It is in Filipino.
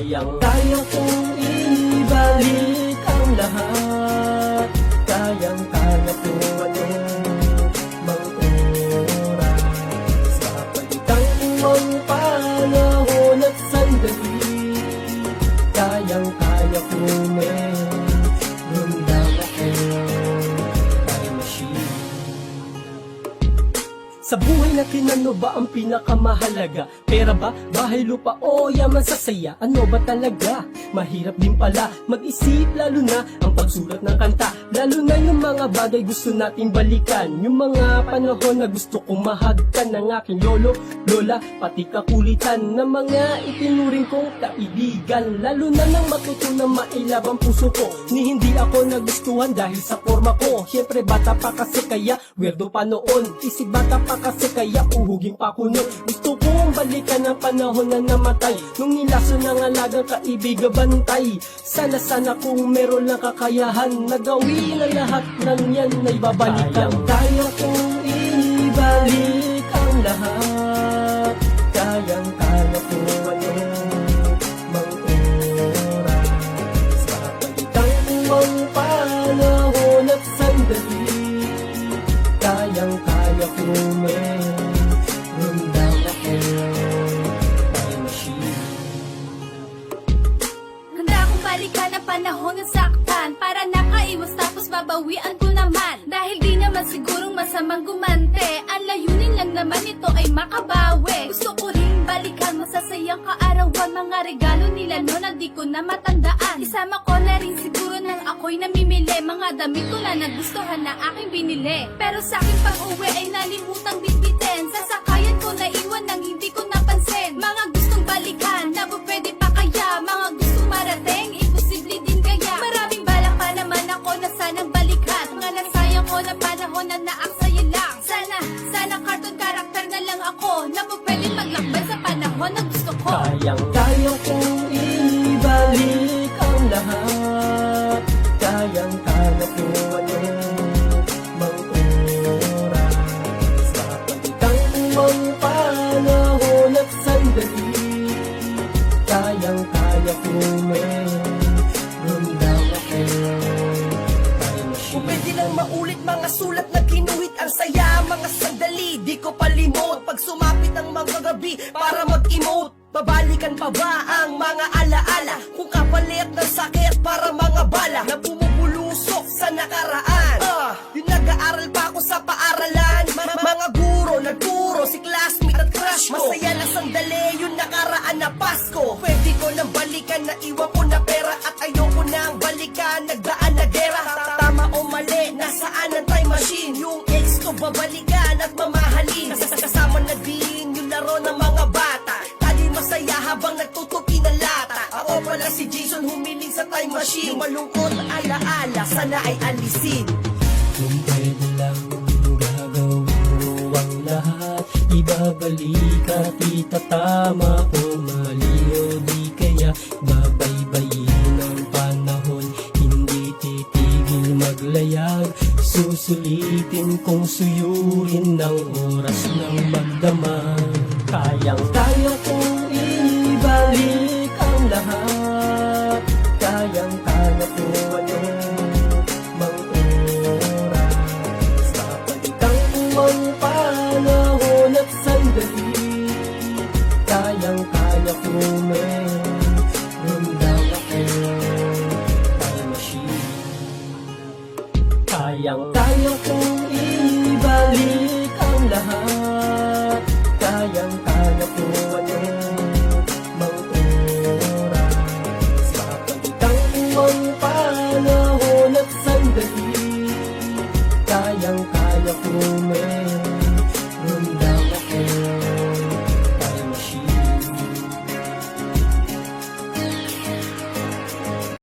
Kayang-kaya kong ibalik ang lahat. Kayang-kaya kong mang oras. Kapalitan mong panahon at sandali. Kayang-kaya kong meron lang akong time machine. Sa buhay natin, ano ba ang pinakamahalaga? Pera ba? Bahay, lupa o yaman sa saya? Ano ba talaga? Mahirap din pala mag-isip, lalo na ang pagsulat ng kanta. Lalo na yung mga bagay gusto nating balikan. Yung mga panahon na gusto kong mahagkan ng aking lolo, lola, pati kakulitan na mga itinuring kong kaibigan. Lalo na nang matutunang mailab ang puso ko, ni hindi ako nagustuhan dahil sa forma ko. Siyempre bata pa kasi kaya weirdo pa noon. Isip bata pa kasi kaya uhuging pa ko nun. Gusto kong balikan ang panahon na namatay, nung nilaso ng alagang kaibiga bantay. Sana kung meron lang kakayahan na gawin na lahat ng yan ay babalikan. Kaya kong ibalik ang lahat. Kayang-kaya kong mang oras. Kapalitan mong panahon at sandali. Kayang-kaya kong meron lang akong time machine. Handa akong balikan ang panahon ng saktan, para nakaiwas tapos babawian ko naman. Dahil di naman sigurong masamang gumante, ang layunin lang naman ito ay makabawi. Gusto ko rin balikan masasayang kaarawan, mga regalo nila noon na di ko na matandaan. Isama ko na rin siguro nang ako'y namimili, mga damit ko na nagustuhan na aking binili. Pero sa aking pag-uwi ay nalimutang bitbitin, sasakayan ko na iwan nang hindi ko napansin. Mga gustong balikan, na pwede pa kaya? Mga gustong marating, imposible din kaya? Maraming balak pa naman ako na sanang balikan, mga nasayang ko na panahon na naaksaya lang. Sana cartoon character na lang ako, na pwede maglakbay sa panahon na gusto ko. Kayang-kaya kong ibalik ang lahat. Kayang-kaya kong mang oras. Kapalitan mong panahon at sandali. Kayang-kaya kong meron lang akong time machine. Kung pwede lang maulit mga sulat na kinuhit, ang saya, mga sandali, di ko palimot. Pag sumapit ang mga gabi para mag-emote, babalikan pa ba ang mga alaala? Kung kapalit ng sakit para mga bala na bumubulusok sa nakaraan. Yung nag-aaral pa ako sa paaralan, mga guro, nagturo, si classmate at crush ko. Masaya na sandali yung nakaraan na Pasko. Pwede ko nang balikan, na iwan ko na pera, at ayoko nang balikan nagdaan na gera. Tama o mali, nasaan ang time machine? Yung ex ko babalikan at mamahalin. Kasama na din yung laro ng mga bata, masaya habang nagtutupi ng lata. Ako pala si Jason, humiling sa time machine. Yung malungkot alaala, sana ay alisin. Kung pwede lang gagawin mo ang lahat, ibabalik at itatama kung mali o di kaya babaybayin ang panahon. Hindi titigil maglayag, susulitin kung suyuin ng oras ng magdamag. Kayang-kaya kong ibalik ang lahat. Kayang-kaya kong mang oras. Kapalitan mong panahon at sandali. Kayang-kaya kong meron lang akong time machine. Kayang-kaya kong